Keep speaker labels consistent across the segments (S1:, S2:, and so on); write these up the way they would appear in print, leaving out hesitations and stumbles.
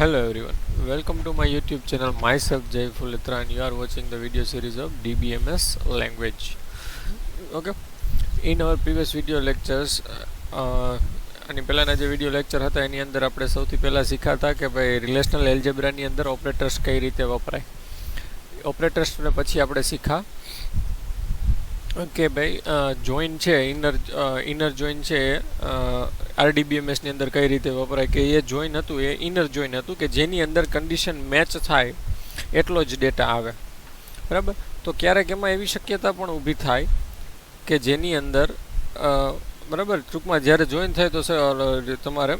S1: Hello everyone, welcome to my YouTube channel. Myself Jay Fulitra and you are watching the video series of DBMS language. Okay, in our previous video lectures અને પહેલાના જે video lecture હતા એની અંદર આપણે સૌથી પહેલાં શીખાતા કે ભાઈ રિલેશનલ એલ્જેબ્રાની અંદર ઓપરેટર્સ કઈ રીતે વપરાય. ઓપરેટર્સને પછી આપણે શીખા કે ભાઈ જોઈન છે, ઇનર જોઈન છે આરડીબીએમએસની અંદર કઈ રીતે વપરાય, કે એ જોઈન હતું એ ઇનર જોઈન હતું કે જેની અંદર કન્ડિશન મેચ થાય એટલો જ ડેટા આવે. બરાબર, તો ક્યારેક એમાં એવી શક્યતા પણ ઊભી થાય કે જેની અંદર બરાબર ટૂંકમાં જ્યારે જોઈન થાય તો તમારે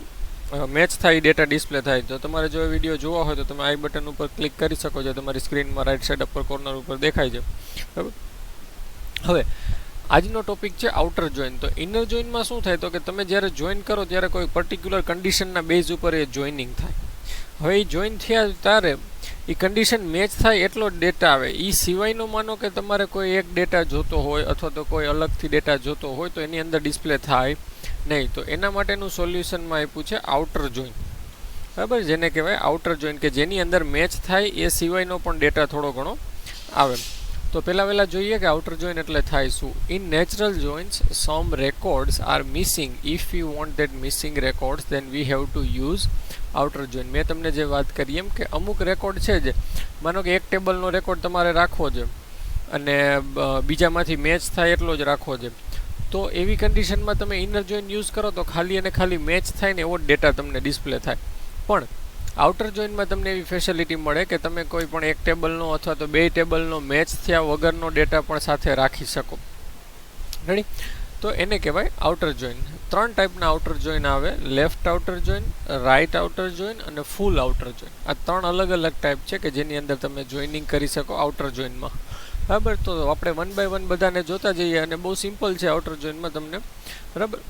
S1: મેચ થાય ડેટા ડિસ્પ્લે થાય. તો તમારે જો વિડીયો જોવા હોય તો તમે આઈ બટન ઉપર ક્લિક કરી શકો છો, તમારી સ્ક્રીનમાં રાઈટ સાઈડ અપર કોર્નર ઉપર દેખાય છે. બરાબર, હવે આજનો ટોપિક છે આઉટર જોઈન. તો ઇનર જોઈનમાં શું થાય તો કે તમે જ્યારે જોઈન કરો ત્યારે કોઈ પર્ટિક્યુલર કન્ડિશનના બેઝ ઉપર એ જોઈનિંગ થાય. હવે એ જોઈન થયા ત્યારે એ કન્ડિશન મેચ થાય એટલો જ ડેટા આવે. એ સિવાયનો માનો કે તમારે કોઈ એક ડેટા જોતો હોય અથવા તો કોઈ અલગથી ડેટા જોતો હોય તો એની અંદર ડિસ્પ્લે થાય નહીં. તો એના માટેનું સોલ્યુશનમાં આપ્યું છે આઉટર જોઈન. બરાબર, જેને કહેવાય આઉટર જોઈન, કે જેની અંદર મેચ થાય એ સિવાયનો પણ ડેટા થોડો ઘણો આવે. તો પહેલાં જોઈએ કે આઉટર જોઈન એટલે થાય શું. In natural joins some records are missing. If you want that missing records then we have to use outer join. મેં તમને જે વાત કરી એમ કે અમુક રેકોર્ડ છે જે માનો કે એક ટેબલનો રેકોર્ડ તમારે રાખવો છે અને બીજામાંથી મેચ થાય એટલો જ રાખવો છે, તો એવી કન્ડિશનમાં તમે ઇનર જોઈન યુઝ કરો તો ખાલી અને ખાલી મેચ થાય ને એવો જ ડેટા તમને ડિસ્પ્લે થાય. પણ આઉટર જોઈનમાં તમને એવી ફેસિલિટી મળે કે તમે કોઈ પણ એક ટેબલનો અથવા તો બે ટેબલનો મેચ થયા વગરનો ડેટા પણ સાથે રાખી શકો. રેડી, તો એને કહેવાય આઉટર જોઈન. 3 ટાઈપના આઉટર જોઈન આવે: left outer join, right outer join અને ફૂલ આઉટર જોઈન. આ 3 અલગ અલગ ટાઈપ છે કે જેની અંદર તમે જોઈનિંગ કરી શકો આઉટર જોઈનમાં. બરાબર, તો આપણે 1 બાય 1 બધાને જોતા જઈએ અને બહુ સિમ્પલ છે આઉટર જોઈનમાં તમને. બરાબર,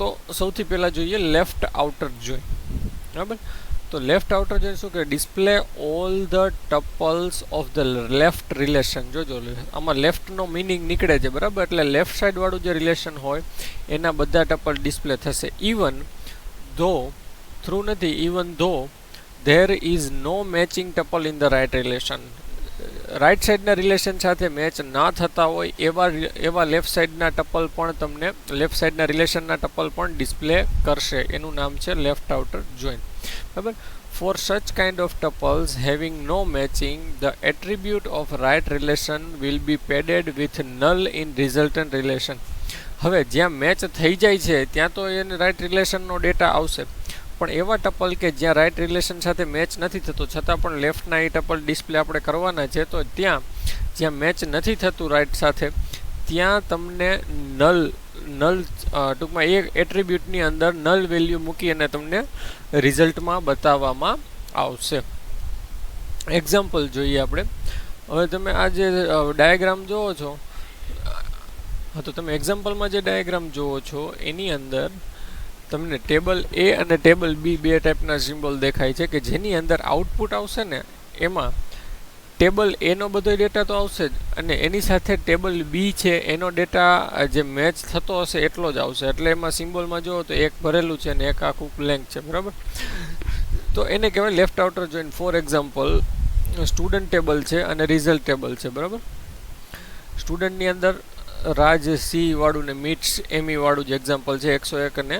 S1: તો સૌથી પહેલાં જોઈએ લેફ્ટ આઉટર જોઈન. બરાબર, તો લેફ્ટ આઉટર જોઈન શું કે display all the tuples of the left relation. જોજો આમાં લેફ્ટનો મિનિંગ નીકળે છે. બરાબર, એટલે લેફ્ટ સાઈડવાળું જે રિલેશન હોય એના બધા ટપલ ડિસ્પ્લે થશે. Even though there is no matching tuple in the right relation. Right સાઈડના રિલેશન સાથે મેચ ના થતા હોય એવા લેફ્ટ સાઈડના ટપલ પણ તમને લેફ્ટ સાઈડના રિલેશનના ટપલ પણ ડિસ્પ્લે કરશે. એનું નામ છે લેફ્ટ આઉટર જોઈન. બરાબર, for such kind of tuples having no matching the attribute of right relation will be padded with null in resultant relation. હવે જ્યાં મેચ થઈ જાય છે ત્યાં તો એને રાઇટ રિલેશનનો ડેટા આવશે, પણ એવા ટપલ કે જ્યાં રાઇટ રિલેશન સાથે મેચ નથી થતો છતાં પણ લેફ્ટના એ ટપલ ડિસ્પ્લે આપણે કરવાના છે, તો જ્યાં મેચ નથી થતું રાઇટ સાથે ત્યાં તમને નલ ટૂંકમાં એ એટ્રીબ્યુટની અંદર નલ વેલ્યુ મૂકી અને તમને રિઝલ્ટમાં બતાવવામાં આવશે. એક્ઝામ્પલ જોઈએ આપણે. હવે તમે આ જે ડાયાગ્રામ જોવો છો, તો તમે એક્ઝામ્પલમાં જે ડાયાગ્રામ જોવો છો એની અંદર તમને ટેબલ એ અને ટેબલ બી બે ટાઈપના સિમ્બોલ દેખાય છે કે જેની અંદર આઉટપુટ આવશે ને એમાં ટેબલ એનો બધો ડેટા તો આવશે જ અને એની સાથે ટેબલ બી છે એનો ડેટા જે મેચ થતો હશે એટલો જ આવશે. એટલે એમાં સિમ્બોલમાં જુઓ તો એક ભરેલું છે અને એક આખું બ્લેન્ક છે. બરાબર, તો એને કહેવાય left outer join. For example student table છે અને રિઝલ્ટ ટેબલ છે. બરાબર, સ્ટુડન્ટની અંદર રાજ સી વાળું ને મીટ્સ એમી વાળું જે એક્ઝામ્પલ છે 101 અને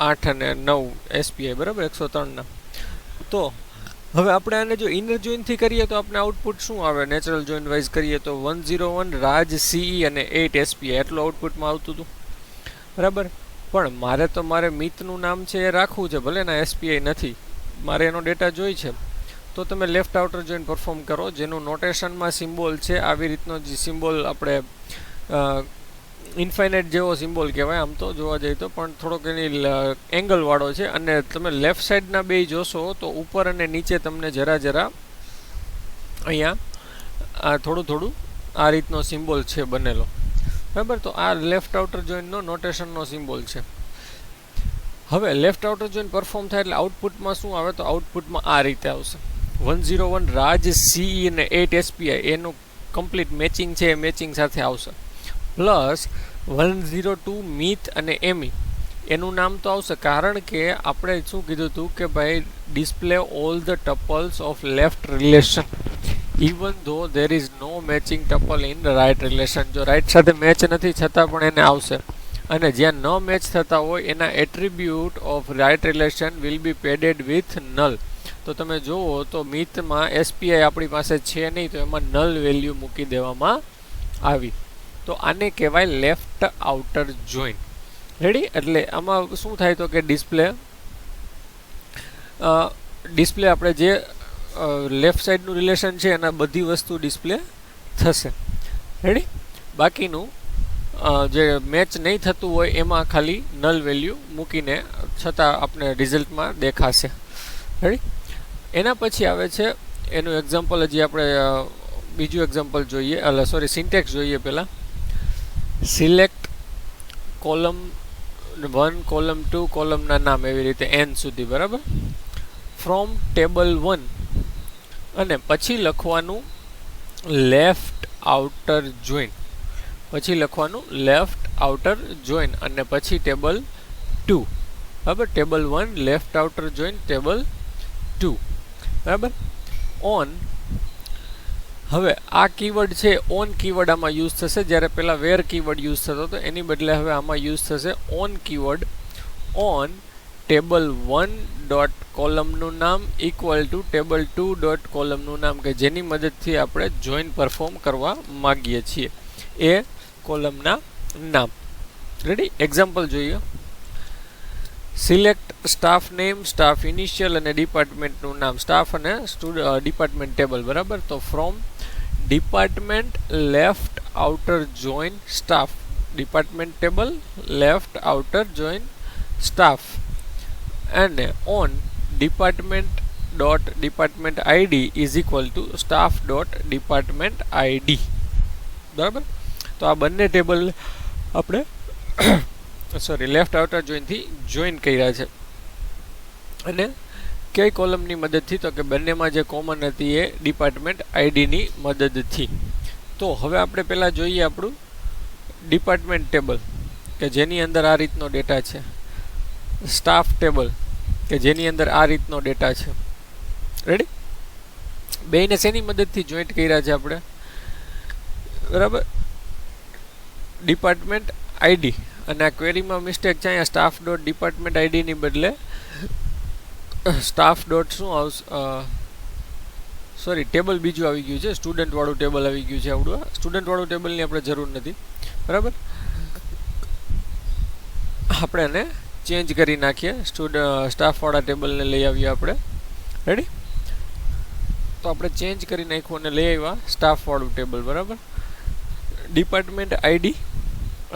S1: 8 અને 9 એસપીઆઈ. બરાબર, 103ના. તો હવે આપણે આને જો ઇનર જોઈનથી કરીએ તો આપણે આઉટપુટ શું આવે? નેચરલ જોઈન વાઇઝ કરીએ તો 101 રાજ સીઈ અને 8 એસપીઆઈ એટલું આઉટપુટમાં આવતું હતું. બરાબર, પણ મારે મિતનું નામ છે એ રાખવું છે, ભલે ના એસપીઆઈ નથી, મારે એનો ડેટા જોઈ છે, તો તમે લેફ્ટ આઉટર જોઈન પરફોર્મ કરો જેનું નોટેશનમાં સિમ્બોલ છે આવી રીતનો જે સિમ્બોલ આપણે ઇન્ફાઇનાઇટ જેવો સિમ્બોલ કહેવાય આમ તો જોવા જઈએ તો, પણ થોડોક એની એંગલવાળો છે અને તમે લેફ્ટ સાઈડના બે જોશો તો ઉપર અને નીચે તમને જરા અહીંયા થોડું આ રીતનો સિમ્બોલ છે બનેલો. બરાબર, તો આ લેફ્ટ આઉટર જોઈનનો નોટેશનનો સિમ્બોલ છે. હવે લેફ્ટ આઉટર જોઈન પરફોર્મ થાય એટલે આઉટપુટમાં શું આવે? તો આઉટપુટમાં આ રીતે આવશે: 101 રાજ સીઈ અને 8 એસપીઆઈ એનું કમ્પ્લીટ મેચિંગ છે એ મેચિંગ સાથે આવશે, પ્લસ 102 મિત અને એમી એનું નામ તો આવશે, કારણ કે આપણે શું કીધું હતું કે ભાઈ display all the tuples of left relation even though there is no matching tuple in right relation. જો રાઇટ સાથે મેચ નથી છતાં પણ એને આવશે, અને જ્યાં ન મેચ થતા હોય એના attribute of right relation will be padded with null. તો તમે જુઓ તો મિથમાં એસપીઆઈ આપણી પાસે છે નહીં, તો એમાં નલ વેલ્યુ મૂકી દેવામાં આવી. તો આને કહેવાય લેફ્ટ આઉટર જોઈન. રેડી? એટલે આમાં શું થાય તો કે ડિસ્પ્લે આપણે જે લેફ્ટ સાઈડનું રિલેશન છે એના બધી વસ્તુ ડિસ્પ્લે થશે. રેડી? બાકીનું જે મેચ નહીં થતું હોય એમાં ખાલી નલ વેલ્યુ મૂકીને છતાં આપણે રિઝલ્ટમાં દેખાશે. રેડી? એના પછી આવે છે એનું એક્ઝામ્પલ, હજી આપણે બીજું એક્ઝામ્પલ જોઈએ, સિન્ટેક્સ જોઈએ પહેલાં. સિલેક્ટ કોલમ 1, કોલમ 2, કોલમના નામ એવી રીતે n સુધી, બરાબર, ફ્રોમ ટેબલ 1, અને પછી લખવાનું લેફ્ટ આઉટર જોઈન, અને પછી ટેબલ 2, બરાબર, table 1 left outer join table 2, બરાબર. ઓન, હવે આ કીવર્ડ છે ઓન કીવર્ડ આમાં યુઝ થશે, જ્યારે પહેલાં વેર કીવર્ડ યુઝ થતો હતો એની બદલે હવે આમાં યુઝ થશે on keyword. On table 1 dot કોલમનું નામ ઇક્વલ ટુ ટેબલ 2 ડોટ કોલમનું નામ, કે જેની મદદથી આપણે જોઈન પરફોર્મ કરવા માગીએ છીએ એ કોલમના નામ. રેડી? એક્ઝામ્પલ જોઈએ. Select staff name, staff initial અને ડિપાર્ટમેન્ટનું નામ, સ્ટાફ અને ડિપાર્ટમેન્ટ ટેબલ, બરાબર. તો from department left outer join staff, department table left outer join staff, અને on department dot department ID is equal to staff dot department ID, બરાબર. તો આ બંને ટેબલ આપણે લેફ્ટ આઉટર જોઈનથી જોઈન કર્યા છે. અને કઈ કોલમની મદદથી? તો કે બંનેમાં જે કોમન હતી એ ડિપાર્ટમેન્ટ આઈડીની મદદથી. તો હવે આપણે પહેલાં જોઈએ આપણું ડિપાર્ટમેન્ટ ટેબલ, કે જેની અંદર આ રીતનો ડેટા છે. સ્ટાફ ટેબલ, કે જેની અંદર આ રીતનો ડેટા છે. રેડી? બેયને શેની મદદથી જોઈન્ટ કર્યા છે આપણે? બરાબર, ડિપાર્ટમેન્ટ આઈડી. અને આ ક્વેરીમાં મિસ્ટેક છે, અહીંયા સ્ટાફ ડોટ ડિપાર્ટમેન્ટ આઈડીની બદલે સ્ટાફ ડોટ શું આવશે, ટેબલ બીજું આવી ગયું છે, સ્ટુડન્ટવાળું ટેબલ આવી ગયું છે. આવડું સ્ટુડન્ટવાળું ટેબલની આપણે જરૂર નથી, બરાબર. આપણે એને ચેન્જ કરી નાખીએ, સ્ટાફવાળા ટેબલને લઈ આવીએ આપણે. રેડી? તો આપણે ચેન્જ કરી નાખ્યું અને લઈ આવ્યા સ્ટાફવાળું ટેબલ, બરાબર. ડિપાર્ટમેન્ટ આઈડી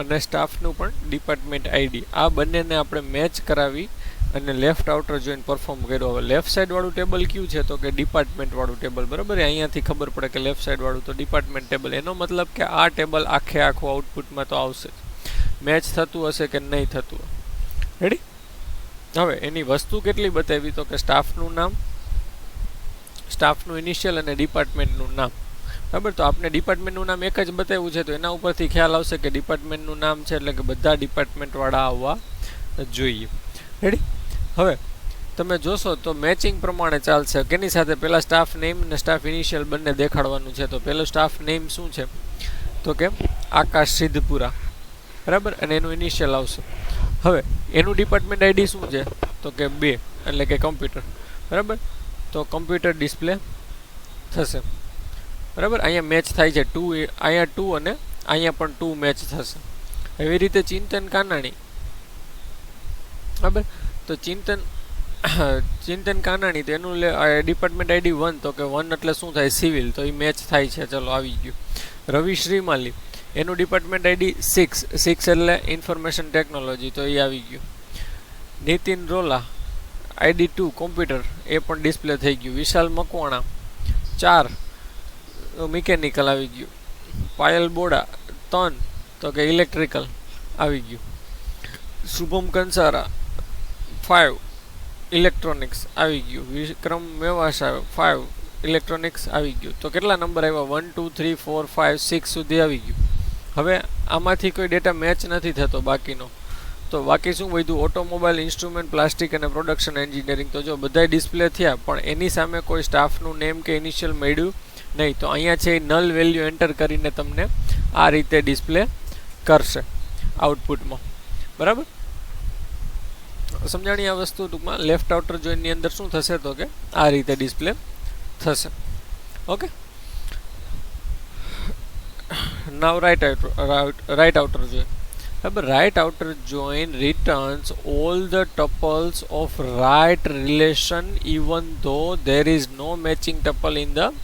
S1: અને સ્ટાફનું પણ ડિપાર્ટમેન્ટ આઈડી, આ બંનેને આપણે મેચ કરાવી અને લેફ્ટ આઉટર જોઈન પરફોર્મ કર્યો. હવે લેફ્ટ સાઈડવાળું ટેબલ કયું છે? તો કે ડિપાર્ટમેન્ટવાળું ટેબલ, બરાબર. અહીંયાથી ખબર પડે કે લેફ્ટ સાઈડવાળું તો ડિપાર્ટમેન્ટ ટેબલ. એનો મતલબ કે આ ટેબલ આખું આઉટપુટમાં તો આવશે, મેચ થતું હશે કે નહીં થતું. રેડી? હવે એની વસ્તુ કેટલી બતાવી? તો કે સ્ટાફનું નામ, સ્ટાફનું ઇનિશિયલ અને ડિપાર્ટમેન્ટનું નામ, બરાબર. તો આપણે ડિપાર્ટમેન્ટનું નામ એક જ બતાવ્યું છે, તો એના ઉપરથી ખ્યાલ આવશે કે ડિપાર્ટમેન્ટનું નામ છે એટલે કે બધા ડિપાર્ટમેન્ટવાળા આવવા જોઈએ. રેડી? હવે તમે જોશો તો મેચિંગ પ્રમાણે ચાલશે. કેની સાથે? પહેલાં સ્ટાફ નેમ અને સ્ટાફ ઇનિશિયલ બંને દેખાડવાનું છે. તો પહેલું સ્ટાફ નેમ શું છે? તો કે આકાશ સિદ્ધપુરા, બરાબર, અને એનું ઇનિશિયલ આવશે. હવે એનું ડિપાર્ટમેન્ટ આઈડી શું છે? તો કે 2, એટલે કે કમ્પ્યુટર, બરાબર. તો કમ્પ્યુટર ડિસ્પ્લે થશે, બરાબર. અહીંયા મેચ થાય છે 2, અહીંયા 2 અને અહીંયા પણ 2 મેચ થશે. એવી રીતે ચિંતન કાનાણી, બરાબર. તો ચિંતન કાનાણી, તો એનું ડિપાર્ટમેન્ટ આઈડી 1, તો કે 1 એટલે શું થાય? સિવિલ, તો એ મેચ થાય છે. ચલો, આવી ગયું. રવિ શ્રીમાલી, એનું ડિપાર્ટમેન્ટ આઈડી 6 એટલે ઇન્ફોર્મેશન ટેકનોલોજી, તો એ આવી ગયું. નીતિન રોલા, આઈડી 2 કોમ્પ્યુટર, એ પણ ડિસ્પ્લે થઈ ગયું. વિશાલ મકવાણા 4 મિકેનિકલ આવી ગયું. પાયલ બોડા 3, તો કે ઇલેક્ટ્રિકલ આવી ગયું. શુભમ કંસારા 5 ઇલેક્ટ્રોનિક્સ આવી ગયું. વિક્રમ મેવાસા 5 ઇલેક્ટ્રોનિક્સ આવી ગયું. તો કેટલા નંબર આવ્યા? 1 2 3 4 5 6 સુધી આવી ગયું. હવે આમાંથી કોઈ ડેટા મેચ નથી થતો બાકીનો, તો બાકી શું વધ્યું? ઓટોમોબાઈલ, ઇન્સ્ટ્રુમેન્ટ, પ્લાસ્ટિક અને પ્રોડક્શન એન્જિનિયરિંગ. તો જો બધાય ડિસ્પ્લે થયા, પણ એની સામે કોઈ સ્ટાફનું નેમ કે ઇનિશિયલ મળ્યું નહીં. તો અહીંયા છે એ નલ વેલ્યુ એન્ટર કરીને તમને આ રીતે ડિસ્પ્લે કરશે આઉટપુટમાં. બરાબર, સમજાણી આ વસ્તુ? ટૂંકમાં લેફ્ટ આઉટર જોઈનની અંદર શું થશે તો કે આ રીતે ડિસ્પ્લે થશે. Okay, now right outer join. બરાબર, right outer join returns all the tuples of right relation even though there is no matching tuple in the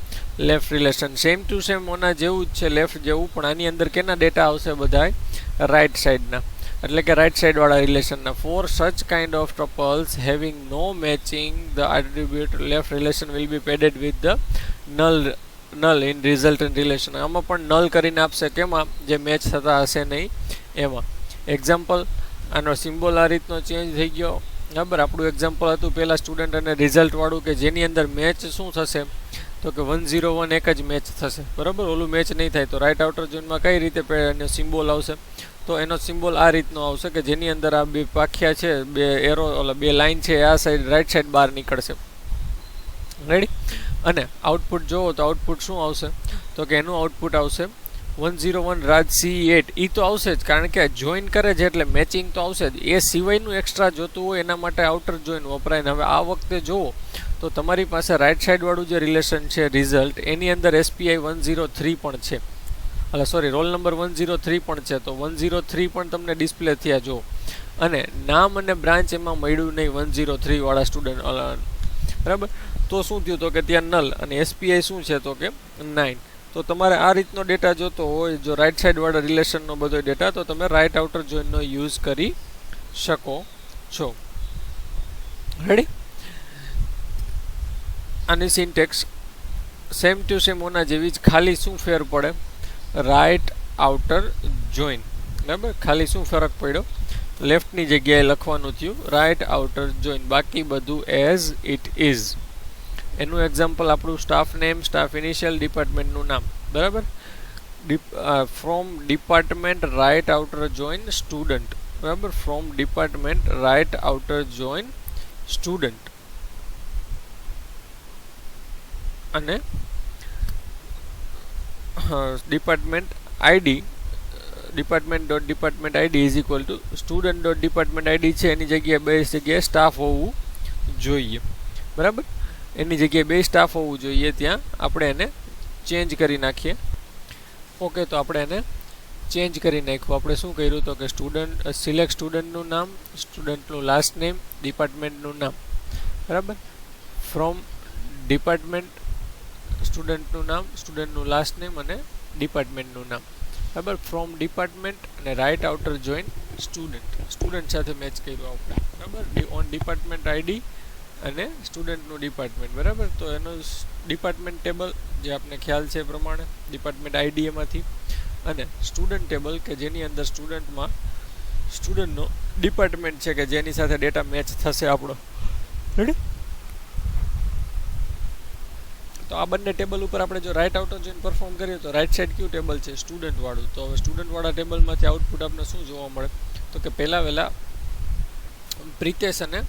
S1: left relation. Same to same ઓના જેવું જ છે, લેફ્ટ જેવું, પણ આની અંદર કેના ડેટા આવશે? બધાય રાઇટ સાઈડના, એટલે કે રાઇટ સાઈડ વાળા રિલેશનના. For such kind of tuples having no matching the attribute left relation will be padded with the null in resultant relation. આમાં પણ નલ કરીને આપશે, કેમાં? જે મેચ થતા હશે નહીં એમાં. એક્ઝામ્પલ, આનો સિમ્બોલ આ રીતનો ચેન્જ થઈ ગયો. બરાબર, આપણું એક્ઝામ્પલ હતું પહેલાં સ્ટુડન્ટ અને રિઝલ્ટ વાળું, કે જેની અંદર મેચ શું થશે તો કે 101 એક જ મેચ થશે. બરાબર, ઓલું મેચ નહીં થાય. તો રાઇટ આઉટર જોઈનમાં કઈ રીતે એનો સિમ્બોલ આવશે? તો એનો સિમ્બોલ આ રીતનો આવશે કે જેની અંદર આ બે પાખ્યા છે, બે એરો, ઓલા બે લાઇન છે, આ સાઈડ રાઇટ સાઈડ બહાર નીકળશે. રેડી? અને આઉટપુટ જોવો તો આઉટપુટ શું આવશે તો કે એનું આઉટપુટ આવશે 101 રાજ C8. એ તો આવશે જ, કારણ કે જોઈન કરે છે એટલે મેચિંગ તો આવશે જ. એ સિવાયનું એક્સ્ટ્રા જોતું હોય એના માટે આઉટર જોઈન વપરાય. હવે આ વખતે જુઓ તો તમારી પાસે રાઇટ સાઈડ વાળું જે રિલેશન છે રિઝલ્ટ, એની અંદર SPI 103 પણ છે, એટલે સોરી રોલ નંબર 103 પણ છે. તો 103 પણ તમને ડિસ્પ્લે થયા જો, અને નામ અને બ્રાન્ચ એમાં મળ્યું નહીં 103 વાળા સ્ટુડન્ટ. બરાબર, તો શું થયું તો કે ત્યાં નલ, અને SPI શું છે તો કે 9. તો તમારે આ રીતનો ડેટા જોતો હોય, જો રાઇટ સાઈડ વાળા રિલેશનનો બધો ડેટા, તો તમે રાઇટ આઉટર જોઈનનો યુઝ કરી શકો છો. રેડી? આની સિન્ટેક્સ સેમ ટુ સેમ ઓના જેવી જ, ખાલી શું ફેર પડે? Right outer join. બરાબર, ખાલી શું ફરક પડ્યો? લેફ્ટની જગ્યાએ લખવાનું થયું રાઇટ આઉટર જોઈન, બાકી બધું એઝ ઇટ ઇઝ. એનું એક્ઝામ્પલ આપણું સ્ટાફ નેમ, સ્ટાફ ઇનિશિયલ, ડિપાર્ટમેન્ટનું નામ. બરાબર, from department right outer join student. બરાબર, from department right outer join student. અને department ID, department ID is equal to student ID છે, એની જગ્યાએ બે જગ્યાએ સ્ટાફ હોવું જોઈએ. બરાબર, એની જગ્યાએ બે સ્ટાફ હોવું જોઈએ, ત્યાં આપણે એને ચેન્જ કરી નાખીએ. ઓકે, તો આપણે એને ચેન્જ કરી નાખ્યું. આપણે શું કર્યું તો કે સ્ટુડન્ટ, સિલેક્ટ સ્ટુડન્ટનું નામ, સ્ટુડન્ટનું લાસ્ટ નેમ, ડિપાર્ટમેન્ટનું નામ. બરાબર, ફ્રોમ ડિપાર્ટમેન્ટ સ્ટુડન્ટનું નામ, સ્ટુડન્ટનું લાસ્ટ નેમ અને ડિપાર્ટમેન્ટનું નામ. બરાબર, ફ્રોમ ડિપાર્ટમેન્ટ અને રાઇટ આઉટર જોઈન સ્ટુડન્ટ સાથે મેચ કર્યું આપણે. બરાબર, ઓન ડિપાર્ટમેન્ટ આઈડી અને સ્ટુડન્ટનું ડિપાર્ટમેન્ટ. બરાબર, તો એનું ડિપાર્ટમેન્ટ ટેબલ જે આપને ખ્યાલ છે એ પ્રમાણે, ડિપાર્ટમેન્ટ આઈડી એમાંથી, અને સ્ટુડન્ટ ટેબલ કે જેની અંદર સ્ટુડન્ટમાં સ્ટુડન્ટનો ડિપાર્ટમેન્ટ છે કે જેની સાથે ડેટા મેચ થશે આપણો. રેડી? તો આ બંને ટેબલ ઉપર આપણે જો રાઇટ આઉટર જોઈન પરફોર્મ કરીએ તો રાઇટ સાઈડ કયું ટેબલ છે? સ્ટુડન્ટ વાળું. તો હવે સ્ટુડન્ટ વાળા ટેબલમાંથી આઉટપુટ આપણે શું જોવા મળે તો કે પહેલા પ્રિતેશ અને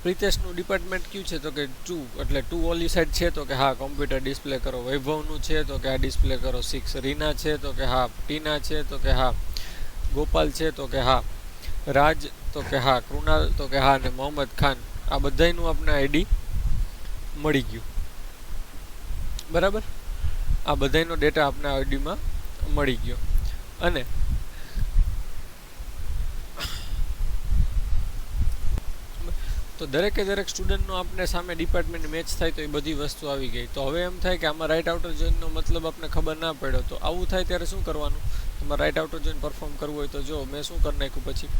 S1: પ્રિતેશનું ડિપાર્ટમેન્ટ કયું છે તો કે 2, એટલે 2 ઓલી સાઈડ છે તો કે હા કોમ્પ્યુટર ડિસ્પ્લે કરો. વૈભવનું છે તો કે હા ડિસ્પ્લે કરો 6. રીના છે તો કે હા. ટીના છે તો કે હા. ગોપાલ છે તો કે હા. રાજ તો કે હા. કૃણાલ તો કે હા. અને મોહમ્મદ ખાન, આ બધાયનું આપણે આઈડી મળી ગયું. બરાબર, આ બધાયનો ડેટા આપણે આઈડીમાં મળી ગયો. અને તો દરેકે દરેક સ્ટુડન્ટનો આપણે સામે ડિપાર્ટમેન્ટ મેચ થાય તો એ બધી વસ્તુ આવી ગઈ. તો હવે એમ થાય કે આમાં રાઇટ આઉટર જોઈનનો મતલબ આપણે ખબર ના પડ્યો. તો આવું થાય ત્યારે શું કરવાનું? તમારે રાઇટ આઉટર જોઈન પરફોર્મ કરવું હોય તો જો મેં શું કરી નાખ્યું, પછી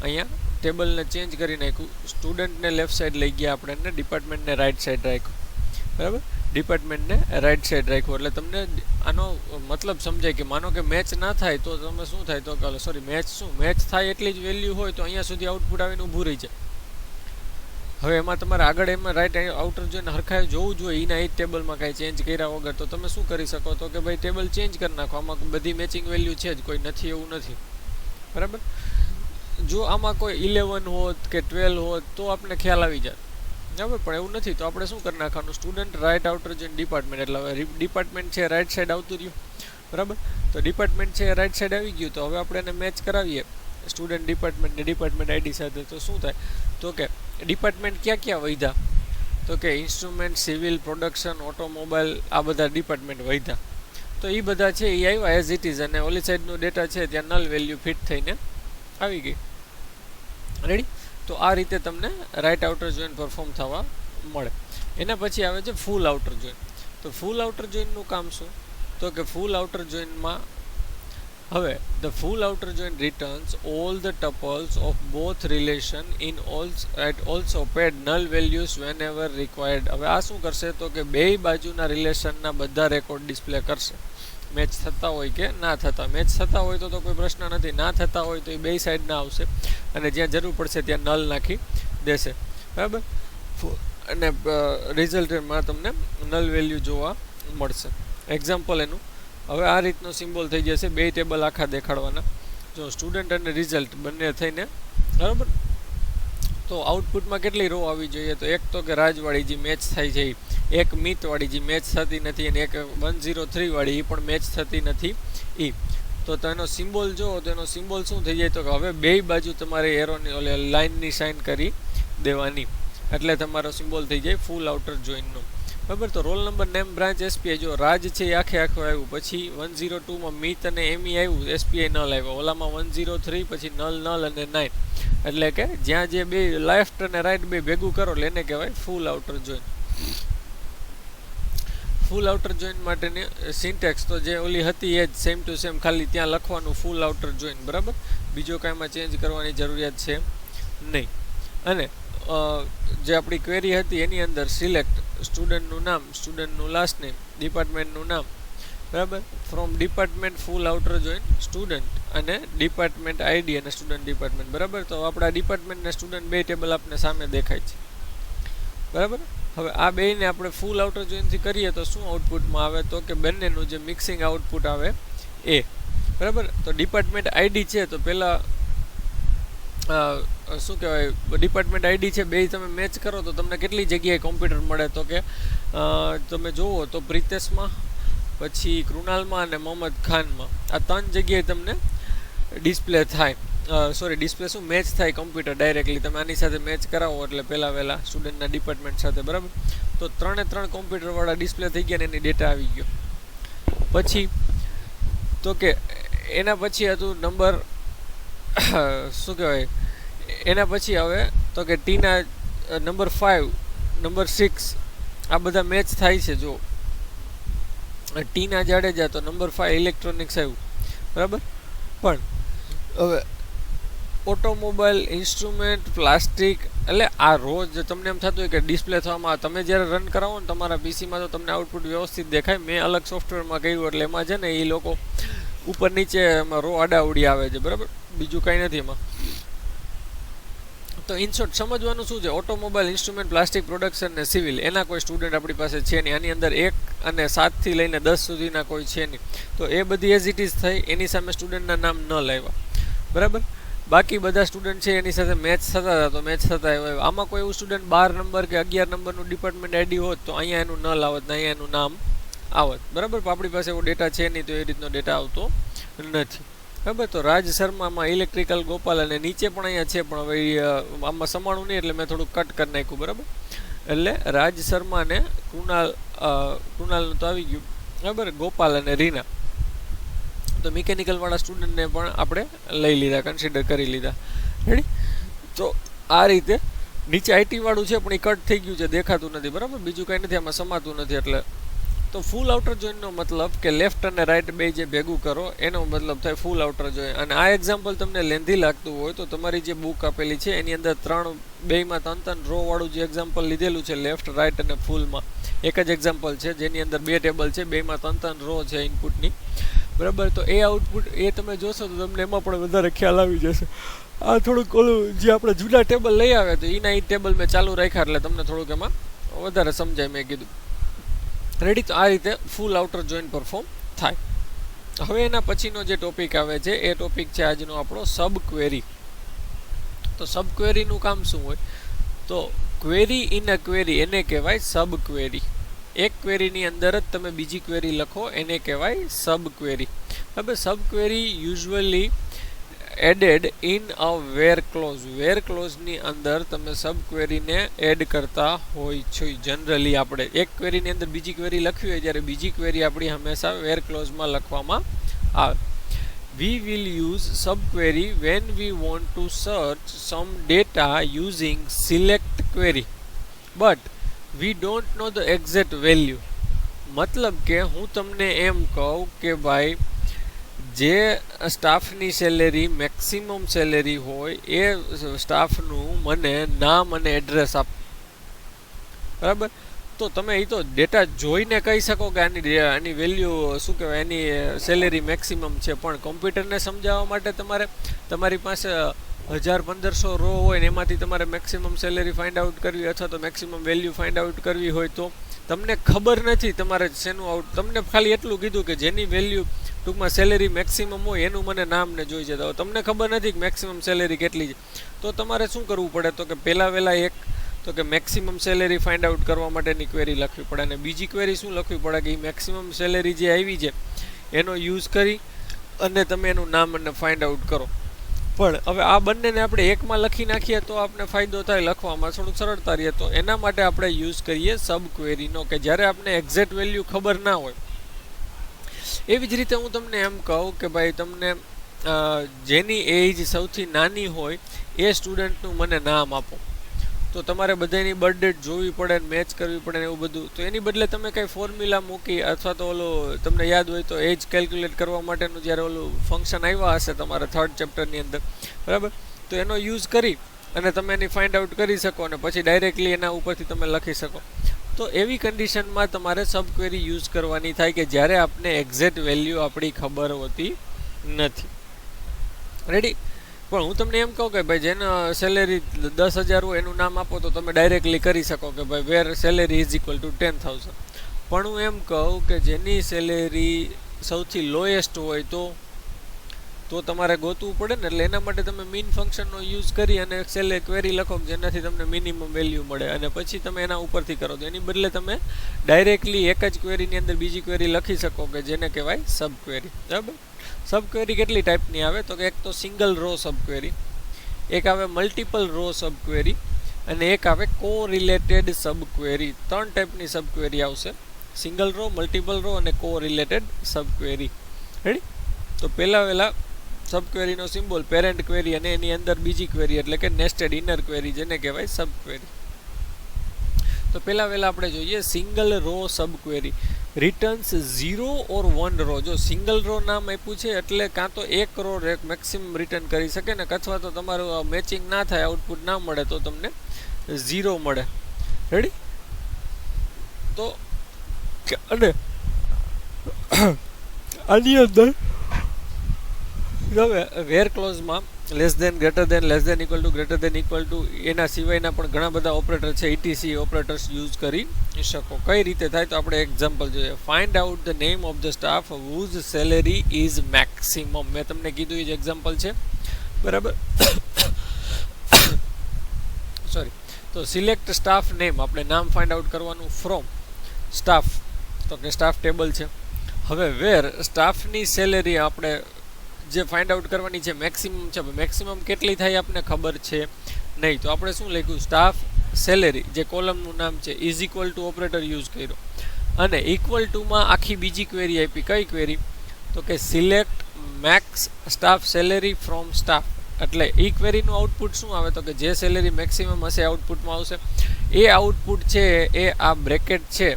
S1: અહીંયા ટેબલને ચેન્જ કરી નાખ્યું. સ્ટુડન્ટને લેફ્ટ સાઈડ લઈ ગયા આપણે, અને ડિપાર્ટમેન્ટને રાઇટ સાઈડ રાખ્યું. બરાબર, ડિપાર્ટમેન્ટને રાઇટ સાઈડ રાખ્યું એટલે તમને આનો મતલબ સમજાય કે માનો કે મેચ ના થાય તો તમે શું થાય તો કે સોરી મેચ થાય એટલી જ વેલ્યુ હોય તો અહીંયા સુધી આઉટપુટ આવીને ઊભું રહી જાય. હવે એમાં તમારે આગળ એમાં રાઇટ આઉટર જોઈને હરખાઈ જોવું જોઈએ, એના એ ટેબલમાં કાંઈ ચેન્જ કર્યા વગર. તો તમે શું કરી શકો તો કે ભાઈ ટેબલ ચેન્જ કરી નાખો, આમાં બધી મેચિંગ વેલ્યુ છે જ, કોઈ નથી એવું નથી. બરાબર, જો આમાં કોઈ 11 હોત કે 12 હોત તો આપણે ખ્યાલ આવી જાય, બરાબર. પણ એવું નથી, તો આપણે શું કરી નાખવાનું, student right outer join department, એટલે હવે ડિપાર્ટમેન્ટ છે રાઈટ સાઈડ આવતું રહ્યું, બરાબર. તો ડિપાર્ટમેન્ટ છે રાઈટ સાઈડ આવી ગયું, તો હવે આપણે એને મેચ કરાવીએ સ્ટુડન્ટ ડિપાર્ટમેન્ટ ને ડિપાર્ટમેન્ટ આઈડી સાથે, તો શું થાય, તો કે ડિપાર્ટમેન્ટ ક્યાં ક્યાં વધ્યા, તો કે ઇન્સ્ટ્રુમેન્ટ, સિવિલ, પ્રોડક્શન, ઓટોમોબાઈલ, આ બધા ડિપાર્ટમેન્ટ વધ્યા. તો એ બધા છે એ આવ્યા એઝ ઇટ ઇઝ, અને ઓલી સાઈડનો ડેટા છે ત્યાં નલ વેલ્યુ ફિટ થઈને આવી ગઈ. રેડી. તો આ રીતે તમને રાઇટ આઉટર જોઈન પરફોર્મ થવા મળે. એના પછી આવે છે ફૂલ આઉટર જોઈન. તો ફૂલ આઉટર જોઈનનું કામ શું, તો કે ફૂલ આઉટર જોઈનમાં હવે the full outer join returns all the tuples of both relation in also paid null values whenever required. હવે આ શું કરશે, તો કે બે બાજુના રિલેશનના બધા રેકોર્ડ ડિસ્પ્લે કરશે, મેચ થતા હોય કે ના થતા. મેચ થતા હોય તો કોઈ પ્રશ્ન નથી, ના થતા હોય તો એ બે સાઈડના આવશે, અને જ્યાં જરૂર પડશે ત્યાં નલ નાખી દેશે, બરાબર. અને રિઝલ્ટમાં તમને નલ વેલ્યુ જોવા મળશે. એક્ઝામ્પલ એનું હવે આ રીતનો સિમ્બોલ થઈ જશે, બે ટેબલ આખા દેખાડવાના, જો સ્ટુડન્ટ અને રિઝલ્ટ બંને થઈને, બરાબર. તો આઉટપુટમાં કેટલી રો આવી જોઈએ, તો એક તો કે રાજવાળી જે મેચ થાય છે, એક મિતવાળી જે મેચ થતી નથી, અને એક 103 વાળી એ પણ મેચ થતી નથી એ. તો તેનો સિમ્બોલ જુઓ તો એનો સિમ્બોલ શું થઈ જાય, તો કે હવે બે બાજુ તમારે એરોની ઓલે લાઇનની સાઇન કરી દેવાની, એટલે તમારો સિમ્બોલ થઈ જાય ફૂલ આઉટર જોઈનનો, બરાબર. તો roll number, name, branch, SPI, જો રાજ છે એ આખે આખું આવ્યું, પછી 102માં મિત અને એમી આવ્યું, એસપીઆઈ નલ આવ્યો, ઓલામાં 103, પછી નલ નલ અને 9, એટલે કે જ્યાં જે બે લેફ્ટ અને રાઈટ બે ભેગું કરો એટલે એને કહેવાય ફૂલ આઉટર જોઈન. ફૂલ આઉટર જોઈન માટેની સિન્ટેક્સ તો જે ઓલી હતી એ જ સેમ ટુ સેમ, ખાલી ત્યાં લખવાનું ફૂલ આઉટર જોઈન, બરાબર. બીજો કાંઈમાં ચેન્જ કરવાની જરૂરિયાત છે નહીં. અને જે આપણી ક્વેરી હતી એની અંદર સિલેક્ટ સ્ટુડન્ટનું નામ, સ્ટુડન્ટનું લાસ્ટ નેમ, ડિપાર્ટમેન્ટનું નામ, બરાબર. From department full outer join student, અને ડિપાર્ટમેન્ટ આઈડી અને સ્ટુડન્ટ ડિપાર્ટમેન્ટ, બરાબર. તો આપણા ડિપાર્ટમેન્ટ અને સ્ટુડન્ટ બે ટેબલ આપણે સામે દેખાય છે, બરાબર. હવે આ બેને આપણે ફૂલ આઉટર જોઈનથી કરીએ તો શું આઉટપુટમાં આવે, તો કે બંનેનું જે મિક્સિંગ આઉટપુટ આવે એ, બરાબર. તો ડિપાર્ટમેન્ટ આઈડી છે, તો પહેલાં શું કહેવાય, ડિપાર્ટમેન્ટ આઈડી છે બે તમે મેચ કરો તો તમને કેટલી જગ્યાએ કોમ્પ્યુટર મળે, તો કે તમે જુઓ તો પ્રિતેશમાં, પછી કૃણાલમાં અને મોહમ્મદ ખાનમાં, આ 3 જગ્યાએ તમને ડિસ્પ્લે થાય, ડિસ્પ્લે શું મેચ થાય કોમ્પ્યુટર ડાયરેક્ટલી. તમે આની સાથે મેચ કરાવો એટલે વહેલા સ્ટુડન્ટના ડિપાર્ટમેન્ટ સાથે, બરાબર. તો 3 કોમ્પ્યુટરવાળા ડિસ્પ્લે થઈ ગયા ને એની ડેટા આવી ગયો. પછી તો કે એના પછી હતું નંબર શું કહેવાય, એના પછી હવે તો કે ટીના નંબર 5, નંબર 6 આ બધા મેચ થાય છે. જો ટીના જાડેજા તો નંબર 5 ઇલેક્ટ્રોનિક્સ આવ્યું, બરાબર. પણ હવે ઓટોમોબાઈલ, ઇન્સ્ટ્રુમેન્ટ, પ્લાસ્ટિક, એટલે આ રોજ તમને એમ થતું હોય કે ડિસ્પ્લે થવામાં, તમે જ્યારે રન કરાવો ને તમારા પીસીમાં તો તમને આઉટપુટ વ્યવસ્થિત દેખાય. મેં અલગ સોફ્ટવેરમાં કર્યું એટલે એમાં છે ને એ લોકો ઉપર નીચે એમાં રો આડાવડી આવે છે, બરાબર. બીજું કાંઈ નથી એમાં. તો ઇન શોર્ટ સમજવાનું શું છે, ઓટોમોબાઈલ, ઇન્સ્ટ્રુમેન્ટ, પ્લાસ્ટિક, પ્રોડક્શન ને સિવિલ, એના કોઈ સ્ટુડન્ટ આપણી પાસે છે નહીં. આની અંદર 1 અને 7 થી લઈને 10 સુધીના કોઈ છે નહીં. તો એ બધી એઝ ઇટ ઇઝ થઈ, એની સામે સ્ટુડન્ટના નામ ન લાવ્યા, બરાબર. બાકી બધા સ્ટુડન્ટ છે એની સાથે મેચ થતા હતા તો મેચ થતા હોય. આમાં કોઈ એવું સ્ટુડન્ટ 12 નંબર કે 11 નંબરનું ડિપાર્ટમેન્ટ આઈડી હોત તો અહીંયા એનું ન લાવત ને અહીંયા એનું નામ આવત, બરાબર. પણ આપણી પાસે એવો ડેટા છે નહીં, તો એ રીતનો ડેટા આવતો નથી, બરાબર. તો રાજ શર્મામાં ઇલેક્ટ્રિકલ ગોપાલ, અને નીચે પણ અહીંયા છે, પણ હવે આમાં સમાણું નહીં એટલે મેં થોડુંક કટ કરી નાખ્યું, બરાબર. એટલે રાજ શર્મા ને કૃણાલનું તો આવી ગયું, બરાબર. ગોપાલ અને રીના, તો મિકેનિકલવાળા સ્ટુડન્ટને પણ આપણે લઈ લીધા, કન્સિડર કરી લીધા, રેડી. તો આ રીતે નીચે આઈટીવાળું છે પણ એ કટ થઈ ગયું છે, દેખાતું નથી, બરાબર. બીજું કંઈ નથી, આમાં સમાતું નથી. એટલે તો ફૂલ આઉટર જોઈનનો મતલબ કે લેફ્ટ અને રાઈટ બે જે ભેગું કરો એનો મતલબ થાય ફૂલ આઉટર જોઈન. અને આ એક્ઝામ્પલ તમને લેન્ધી લાગતું હોય તો તમારી જે બુક આપેલી છે એની અંદર 3 રો વાળું જે એક્ઝામ્પલ લીધેલું છે, લેફ્ટ, રાઈટ અને ફૂલમાં એક જ એક્ઝામ્પલ છે, જેની અંદર 2 ટેબલ છે, 2માં 3 રો છે ઇનપુટની, બરાબર. તો એ આઉટપુટ એ તમે જોશો તો તમને એમાં પણ વધારે ખ્યાલ આવી જશે. આ થોડુંક ઓલું જે આપણે જૂના ટેબલ લઈ આવ્યા તો એના એ ટેબલ મેં ચાલુ રાખ્યા એટલે તમને થોડુંક એમાં વધારે સમજાય, મેં કીધું, રેડી. તો આ રીતે ફૂલ આઉટર જોઈન પરફોર્મ થાય. હવે એના પછીનો જે ટોપિક આવે છે એ ટોપિક છે આજનો આપણો સબ ક્વેરી. તો સબ ક્વેરીનું કામ શું હોય? તો ક્વેરી ઇન અ ક્વેરી એને કહેવાય સબ ક્વેરી. એક ક્વેરીની અંદર જ તમે બીજી ક્વેરી લખો એને કહેવાય સબ ક્વેરી. હવે sub query usually added in a where ક્લોઝ. વેર ક્લોઝની અંદર તમે સબ ક્વેરીને એડ કરતા હોય છે. જનરલી આપણે એક ક્વેરીની અંદર બીજી ક્વેરી લખવી હોય જ્યારે બીજી ક્વેરી આપણી હંમેશા વેર ક્લોઝમાં લખવામાં આવે. We will use subquery when we want to search some data using select query, but we don't know the exact value. મતલબ કે હું તમને એમ કહું કે ભાઈ જે સ્ટાફની સેલેરી મેક્સિમમ સેલેરી હોય એ સ્ટાફનું મને નામ અને એડ્રેસ આપ, બરાબર? તો તમે એ તો ડેટા જોઈને કહી શકો કે આની વેલ્યુ શું કહેવાય, એની સેલેરી મેક્સિમમ છે, પણ કોમ્પ્યુટરને સમજાવવા માટે તમારી પાસે 1000-1500 રો હોય ને એમાંથી તમારે મેક્સિમમ સેલેરી ફાઇન્ડ આઉટ કરવી અથવા તો મેક્સિમમ વેલ્યુ ફાઇન્ડ આઉટ કરવી હોય તો તમને ખબર નથી તમારે શેનું આઉટ. તમને ખાલી એટલું કીધું કે જેની વેલ્યુ ટૂંકમાં સેલેરી મેક્સિમમ હોય એનું મને નામને જોઈ છે, તો તમને ખબર નથી કે મેક્સિમમ સેલેરી કેટલી છે. તો તમારે શું કરવું પડે? તો કે પહેલાં એક તો કે મેક્સિમમ સેલેરી ફાઇન્ડ આઉટ કરવા માટેની ક્વેરી લખવી પડે, અને બીજી ક્વેરી શું લખવી પડે કે એ મેક્સિમમ સેલેરી જે આવી છે એનો યુઝ કરી અને તમે એનું નામ અને ફાઇન્ડ આઉટ કરો. પણ હવે આ બંનેને આપણે એકમાં લખી નાખીએ તો આપણે ફાયદો થાય, લખવામાં થોડુંક સરળતા રહે. તો એના માટે આપણે યુઝ કરીએ સબ ક્વેરીનો, કે જ્યારે આપણે એક્ઝેક્ટ વેલ્યુ ખબર ના હોય. એવી જ રીતે હું તમને એમ કહું કે ભાઈ તમને જેની એજ સૌથી નાની હોય એ સ્ટુડન્ટનું મને નામ આપો, તો તમારે બધાની બર્થ ડેટ જોવી પડે, મેચ કરવી પડે ને એવું બધું. તો એની બદલે તમે કંઈ ફોર્મ્યુલા મૂકી અથવા તો ઓલું તમને યાદ હોય તો એજ કેલ્ક્યુલેટ કરવા માટેનું જ્યારે ઓલું ફંક્શન આવ્યા હશે તમારા 3rd ચેપ્ટરની અંદર, બરાબર? તો એનો યુઝ કરી અને તમે એની ફાઇન્ડ આઉટ કરી શકો અને પછી ડાયરેક્ટલી એના ઉપરથી તમે લખી શકો. તો એવી કન્ડિશનમાં તમારે સબ ક્વેરી યુઝ કરવાની થાય કે જ્યારે આપને એક્ઝેક્ટ વેલ્યુ આપણી ખબર હોતી નથી. રેડી? પણ હું તમને એમ કહું કે ભાઈ જેના સેલેરી 10,000 હોય એનું નામ આપો તો તમે ડાયરેક્ટલી કરી શકો કે ભાઈ વેર સેલેરી ઇઝ ઇક્વલ ટુ 10,000. પણ હું એમ કહું કે જેની સેલેરી સૌથી લોએસ્ટ હોય તો તમારે ગોતવું પડે ને, એટલે એના માટે તમે મીન ફંક્શનનો યુઝ કરી અને ક્વેરી લખો જેનાથી તમને મિનિમમ વેલ્યુ મળે અને પછી તમે એના ઉપરથી કરો. તો એની બદલે તમે ડાયરેક્ટલી એક જ ક્વેરીની અંદર બીજી ક્વેરી લખી શકો કે જેને કહેવાય સબ ક્વેરી, બરાબર? સબ ક્વેરી કેટલી ટાઈપની આવે? તો કે એક તો સિંગલ રો સબ ક્વેરી, એક આવે મલ્ટિપલ રો સબ ક્વેરી અને એક આવે કોરિલેટેડ સબ ક્વેરી. 3 ટાઈપની સબ ક્વેરી આવશે: સિંગલ રો, મલ્ટિપલ રો અને કોરિલેટેડ સબ ક્વેરી. રેડી? તો પહેલા સબ ક્વેરીનો સિમ્બોલ પેરેન્ટ ક્વેરી અને એની અંદર બીજી ક્વેરી એટલે કે નેસ્ટેડ ઇનર ક્વેરી જેને કહેવાય સબ ક્વેરી. તો પહેલા આપણે જોઈએ single row sub query. Returns 0 or 1 row. જો સિંગલ રો નામ આપ્યું છે એટલે કાં તો એક રો મેક્સિમમ રિટર્ન કરી શકે ને, અથવા તો તમારું મેચિંગ ના થાય, આઉટપુટ ના મળે તો તમને 0 મળે. રેડી? તો અને આની અંદર હવે વેર ક્લોઝમાં less than, greater than, less than equal to, greater than equal to એના સિવાયના પણ ઘણા બધા ઓપરેટર છે, ઇટીસી ઓપરેટર્સ યુઝ કરી શકો. કઈ રીતે થાય તો આપણે એક્ઝામ્પલ જોઈએ. Find out the name of the staff whose salary is maximum. મેં તમને કીધું એ જ એક્ઝામ્પલ છે, બરાબર? સોરી. તો સિલેક્ટ સ્ટાફ નેમ, આપણે નામ ફાઇન્ડ આઉટ કરવાનું ફ્રોમ સ્ટાફ, તો કે સ્ટાફ ટેબલ છે. હવે વેર સ્ટાફની સેલેરી આપણે જે ફાઇન્ડ આઉટ કરવાની છે મેક્સિમમ છે. મેક્સિમમ કેટલી થાય આપણને ખબર છે નહીં, તો આપણે શું લખ્યું? સ્ટાફ સેલેરી, જે કોલમનું નામ છે, is equal to operator use કર્યો અને ઇક્વલ ટુમાં આખી બીજી ક્વેરી આપી. કઈ ક્વેરી? તો કે select max staff salary from staff. એટલે એ ક્વેરીનું આઉટપુટ શું આવે? તો કે જે સેલેરી મેક્સિમમ હશે આઉટપુટમાં આવશે. એ આઉટપુટ છે એ આ બ્રેકેટ છે,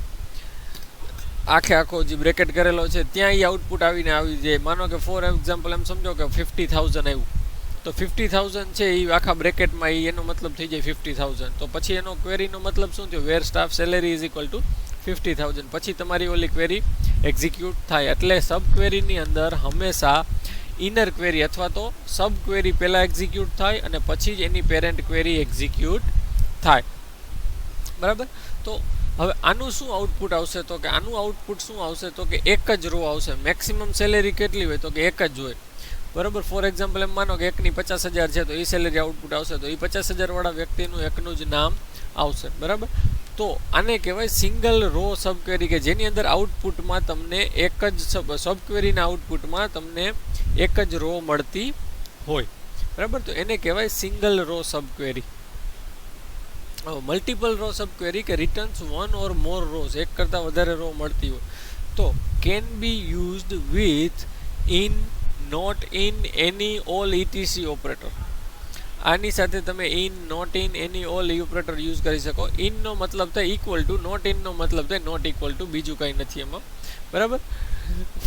S1: આખો જે બ્રેકેટ કરેલો છે ત્યાં એ આઉટપુટ આવીને આવી જાય. માનો કે ફોર એક્ઝામ્પલ એમ સમજો કે 50,000 આવ્યું, તો 50,000 છે એ આખા બ્રેકેટમાં એનો મતલબ થઈ જાય 50,000. તો પછી એનો ક્વેરીનો મતલબ શું થયો? Where staff salary is equal to 50,000. પછી તમારી ઓલી ક્વેરી એક્ઝિક્યુટ થાય. એટલે સબ ક્વેરીની અંદર હંમેશા ઇનર ક્વેરી અથવા તો સબ ક્વેરી પહેલાં એક્ઝિક્યુટ થાય અને પછી જ એની પેરેન્ટ ક્વેરી એક્ઝિક્યુટ થાય, બરાબર? તો હવે આનું શું આઉટપુટ આવશે? તો કે આનું આઉટપુટ શું આવશે? તો કે એક જ રો આવશે. મેક્સિમમ સેલેરી કેટલી હોય? તો કે એક જ હોય. બરાબર. ફોર એક્ઝામ્પલ એમ માનો કે એકની 50,000 છે તો એ સેલેરી આઉટપુટ આવશે, તો એ 50,000 વાળા વ્યક્તિનું એકનું જ નામ આવશે. બરાબર. તો આને કહેવાય સિંગલ રો સબ ક્વેરી, કે જેની અંદર આઉટપુટમાં તમને એક જ સબ ક્વેરીના આઉટપુટમાં તમને એક જ રો મળતી હોય. બરાબર. તો એને કહેવાય single row sub query. Multiple row sub query કે returns one or more rows, એક કરતાં વધારે રો મળતી હોય, તો can be used with in, not in, any, all etc operator. આની સાથે તમે in, not in, any, all operator use કરી શકો. ઇનનો મતલબ થાય ઇક્વલ ટુ, નોટ ઇનનો મતલબ થાય નોટ ઇક્વલ ટુ, બીજું કંઈ નથી એમાં. બરાબર.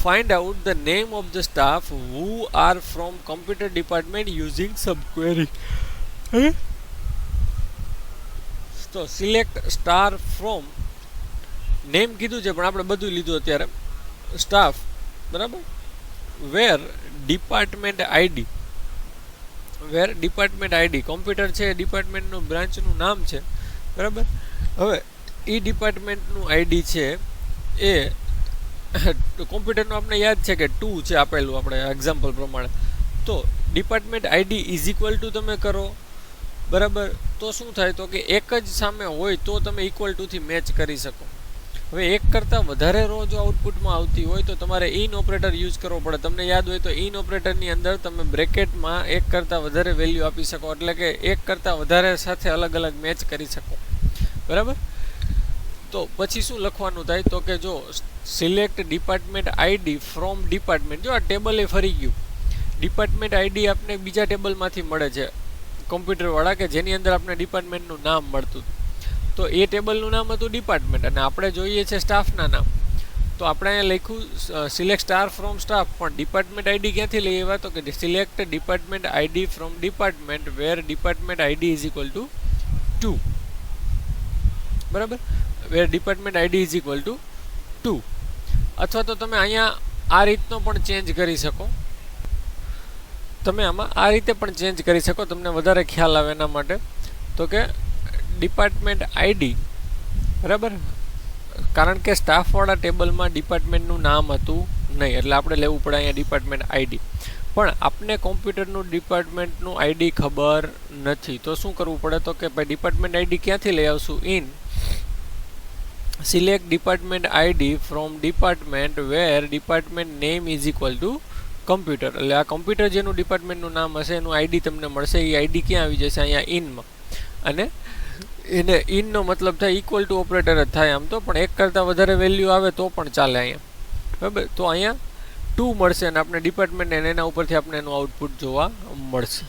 S1: Find out the name of the staff who are from computer department using sub query. તો સિલેક્ટ સ્ટાર ફ્રોમ, નેમ કીધું છે પણ આપણે બધું લીધું અત્યારે, સ્ટાફ. બરાબર. Where department ID, wear department ID, computer છે એ ડિપાર્ટમેન્ટનું બ્રાન્ચનું નામ છે. બરાબર. હવે એ ડિપાર્ટમેન્ટનું આઈડી છે એ કોમ્પ્યુટરનું આપણે યાદ છે કે 2 છે આપેલું આપણે એક્ઝામ્પલ પ્રમાણે. તો department ID is equal two તમે કરો. બરાબર. તો શું થાય, તો કે એક જ સામે હોય તો તમે ઇક્વલ ટુથી મેચ કરી શકો. હવે એક કરતાં વધારે રો જો આઉટપુટમાં આવતી હોય તો તમારે ઇન ઓપરેટર યુઝ કરવો પડે. તમને યાદ હોય તો ઇન ઓપરેટરની અંદર તમે બ્રેકેટમાં એક કરતાં વધારે વેલ્યુ આપી શકો, એટલે કે એક કરતાં વધારે સાથે અલગ અલગ મેચ કરી શકો. બરાબર. તો પછી શું લખવાનું થાય, તો કે જો select department ID from department, જો આ ટેબલ એ ફરી ગયું. ડિપાર્ટમેન્ટ આઈડી આપણે બીજા ટેબલમાંથી મળે છે કોમ્પ્યુટરવાળા, કે જેની અંદર આપણે ડિપાર્ટમેન્ટનું નામ મળતું હતું. તો એ ટેબલનું નામ હતું ડિપાર્ટમેન્ટ અને આપણે જોઈએ છે સ્ટાફના નામ. તો આપણે અહીંયા લખ્યું સિલેક્ટ સ્ટાર ફ્રોમ સ્ટાફ, પણ ડિપાર્ટમેન્ટ આઈડી ક્યાંથી લઈ આવ્યા, તો કે select department ID from department where department ID is equal to 2. બરાબર. Where department ID is equal to 2. અથવા તો તમે અહીંયા આ રીતનો પણ ચેન્જ કરી શકો. તમે આમાં આ રીતે પણ ચેન્જ કરી શકો, તમને વધારે ખ્યાલ આવે એના માટે. તો કે ડિપાર્ટમેન્ટ આઈડી, બરાબર, કારણ કે સ્ટાફવાળા ટેબલમાં ડિપાર્ટમેન્ટનું નામ હતું નહીં, એટલે આપણે લેવું પડે અહીંયા ડિપાર્ટમેન્ટ આઈડી. પણ આપણે કોમ્પ્યુટરનું ડિપાર્ટમેન્ટનું આઈડી ખબર નથી, તો શું કરવું પડે, તો કે ભાઈ ડિપાર્ટમેન્ટ આઈડી ક્યાંથી લઈ આવશું, in select department ID from department where department name is equal to computer. એટલે આ કમ્પ્યુટર જેનું ડિપાર્ટમેન્ટનું નામ હશે એનું આઈડી તમને મળશે. એ આઈડી ક્યાં આવી જશે, અહીંયા ઇનમાં. અને એને ઇનનો મતલબ થાય ઇક્વલ ટુ ઓપરેટર જ થાય આમ તો, પણ એક કરતાં વધારે વેલ્યુ આવે તો પણ ચાલે અહીંયા. બરાબર. તો અહીંયા 2 મળશે અને આપણે ડિપાર્ટમેન્ટ એના ઉપરથી આપણે એનું આઉટપુટ જોવા મળશે.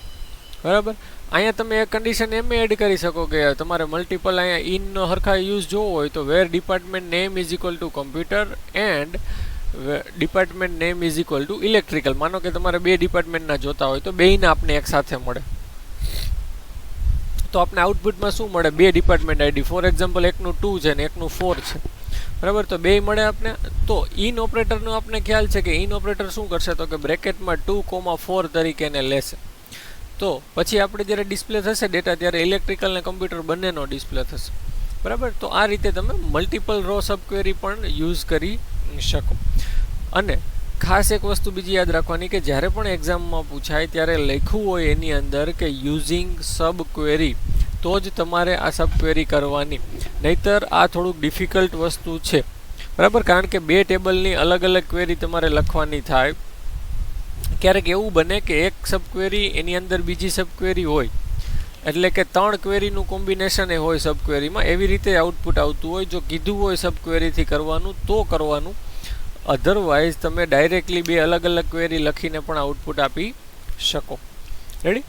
S1: બરાબર. અહીંયા તમે એક કન્ડિશન એમ એડ કરી શકો કે તમારે મલ્ટિપલ અહીંયા ઇનનો હરખા યુઝ જોવો હોય તો where department name is equal to computer and department name is equal to electrical. માનો કે તમારે 2 ડિપાર્ટમેન્ટના જોતા હોય તો બેયના આપણે એક સાથે મળે, તો આપણે આઉટપુટમાં શું મળે, 2 ડિપાર્ટમેન્ટ આઈડી. ફોર એક્ઝામ્પલ એકનું 2 છે ને એકનું 4 છે. બરાબર. તો બે મળે આપણે. તો ઇન ઓપરેટરનો આપણે ખ્યાલ છે કે ઇન ઓપરેટર શું કરશે, તો કે બ્રેકેટમાં 2,4 તરીકે એને લેશે. તો પછી આપણે જ્યારે ડિસ્પ્લે થશે ડેટા ત્યારે ઇલેક્ટ્રિકલ ને કમ્પ્યુટર બંનેનો ડિસ્પ્લે થશે. બરાબર. તો આ રીતે તમે મલ્ટિપલ રો સબ ક્વેરી પણ યુઝ કરી શકો. અને ખાસ એક વસ્તુ બીજી યાદ રાખવાની કે જ્યારે પણ એક્ઝામમાં પૂછાય ત્યારે લખ્યું હોય એની અંદર કે યુઝિંગ સબ ક્વેરી, તો જ તમારે આ સબ ક્વેરી કરવાની, નહીતર આ થોડુંક ડિફિકલ્ટ વસ્તુ છે. બરાબર. કારણ કે 2 ટેબલની અલગ અલગ ક્વેરી તમારે લખવાની થાય. ક્યારેક એવું બને કે એક સબ ક્વેરી એની અંદર બીજી સબ ક્વેરી હોય, એટલે કે 3 ક્વેરીનું કોમ્બિનેશન એ હોય સબ ક્વેરીમાં, એવી રીતે આઉટપુટ આવતું હોય. જો કીધું હોય સબ ક્વેરીથી કરવાનું તો કરવાનું, અધરવાઇઝ તમે ડાયરેક્ટલી 2 અલગ અલગ ક્વેરી લખીને પણ આઉટપુટ આપી શકો. રેડી?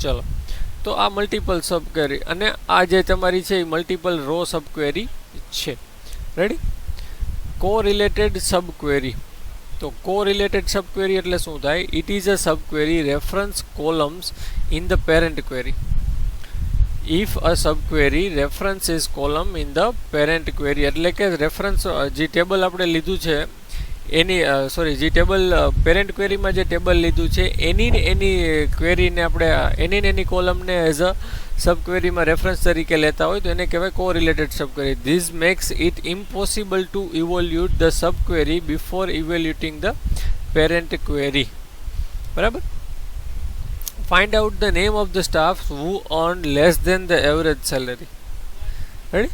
S1: ચલો. તો આ મલ્ટિપલ સબ ક્વેરી અને આ જે તમારી છે a multiple row sub query છે. રેડી? Correlated sub query. તો કોરિલેટેડ સબ ક્વેરી એટલે શું થાય, it is a sub query reference columns in the parent query. If a sub query references column in the parent query, એટલે કે reference જે table આપણે લીધું છે એની જે ટેબલ પેરેન્ટ ક્વેરીમાં જે ટેબલ લીધું છે એની ક્વેરીને આપણે એની કોલમને એઝ અ સબ ક્વેરીમાં રેફરન્સ તરીકે લેતા હોય તો એને કહેવાય correlated sub query. This makes it impossible to evaluate the sub query before evaluating the parent query. બરાબર. Find out the name of the staff who earn less than the average salary. Ready.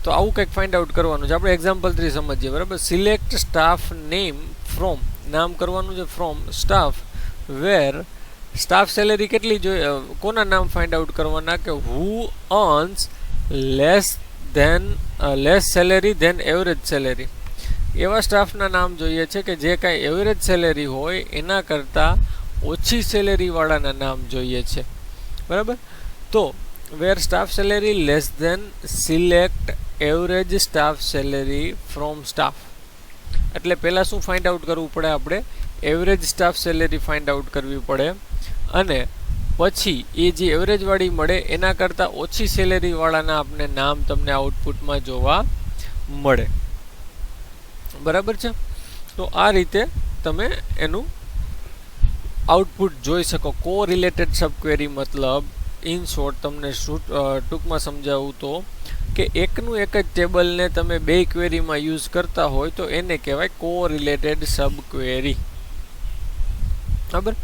S1: તો આવું કંઈક find out કરવાનું છે. આપણે example 3 સમજીએ. બરાબર. Select staff name from, નામ કરવાનું છે from staff where staff salary કેટલી જોઈએ, કોના નામ ફાઇન્ડ આઉટ કરવાના કે who earns less salary than average salary. એવા સ્ટાફના નામ જોઈએ છે કે જે કાંઈ એવરેજ સેલેરી હોય એના કરતાં ઓછી સેલેરીવાળાના નામ જોઈએ છે. બરાબર. તો where staff salary less than select average staff salary from staff. એટલે પહેલાં શું ફાઇન્ડ આઉટ કરવું પડે, આપણે average staff salary find out કરવી પડે અને પછી એ જે એવરેજવાળી મળે એના કરતાં ઓછી સેલેરીવાળાના આપણે નામ તમને આઉટપુટમાં જોવા મળે. બરાબર છે. તો આ રીતે તમે એનું આઉટપુટ જોઈ શકો. કો રિલેટેડ સબક્વેરી મતલબ ઇન શોર્ટ તમને ટૂંકમાં સમજાવું તો કે એકનું એક જ ટેબલને તમે બે ક્વેરીમાં યુઝ કરતા હોય તો એને કહેવાય કો રિલેટેડ સબક્વેરી. બરાબર.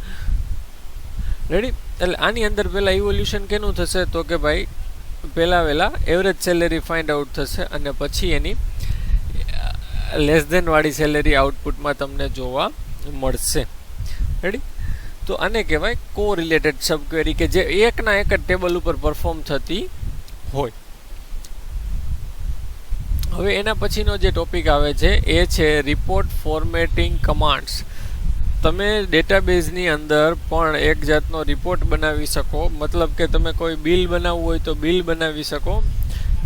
S1: રેડી. એટલે આની અંદર પહેલાં ઇવોલ્યુશન કેનું થશે તો કે ભાઈ પહેલાં એવરેજ સેલેરી ફાઇન્ડ આઉટ થશે અને પછી એની લેસ ધેન વાળી સેલેરી આઉટપુટમાં તમને જોવા મળશે. રેડી. તો આને કહેવાય કો રિલેટેડ સબક્વેરી કે જે એકના એક જ ટેબલ ઉપર પરફોર્મ થતી હોય. હવે એના પછીનો જે ટોપિક આવે છે એ છે રિપોર્ટ ફોર્મેટિંગ કમાન્ડ્સ. તમે ડેટાબેઝની અંદર પણ એક જાતનો રિપોર્ટ બનાવી શકો. મતલબ કે તમે કોઈ બિલ બનાવવું હોય તો બિલ બનાવી શકો.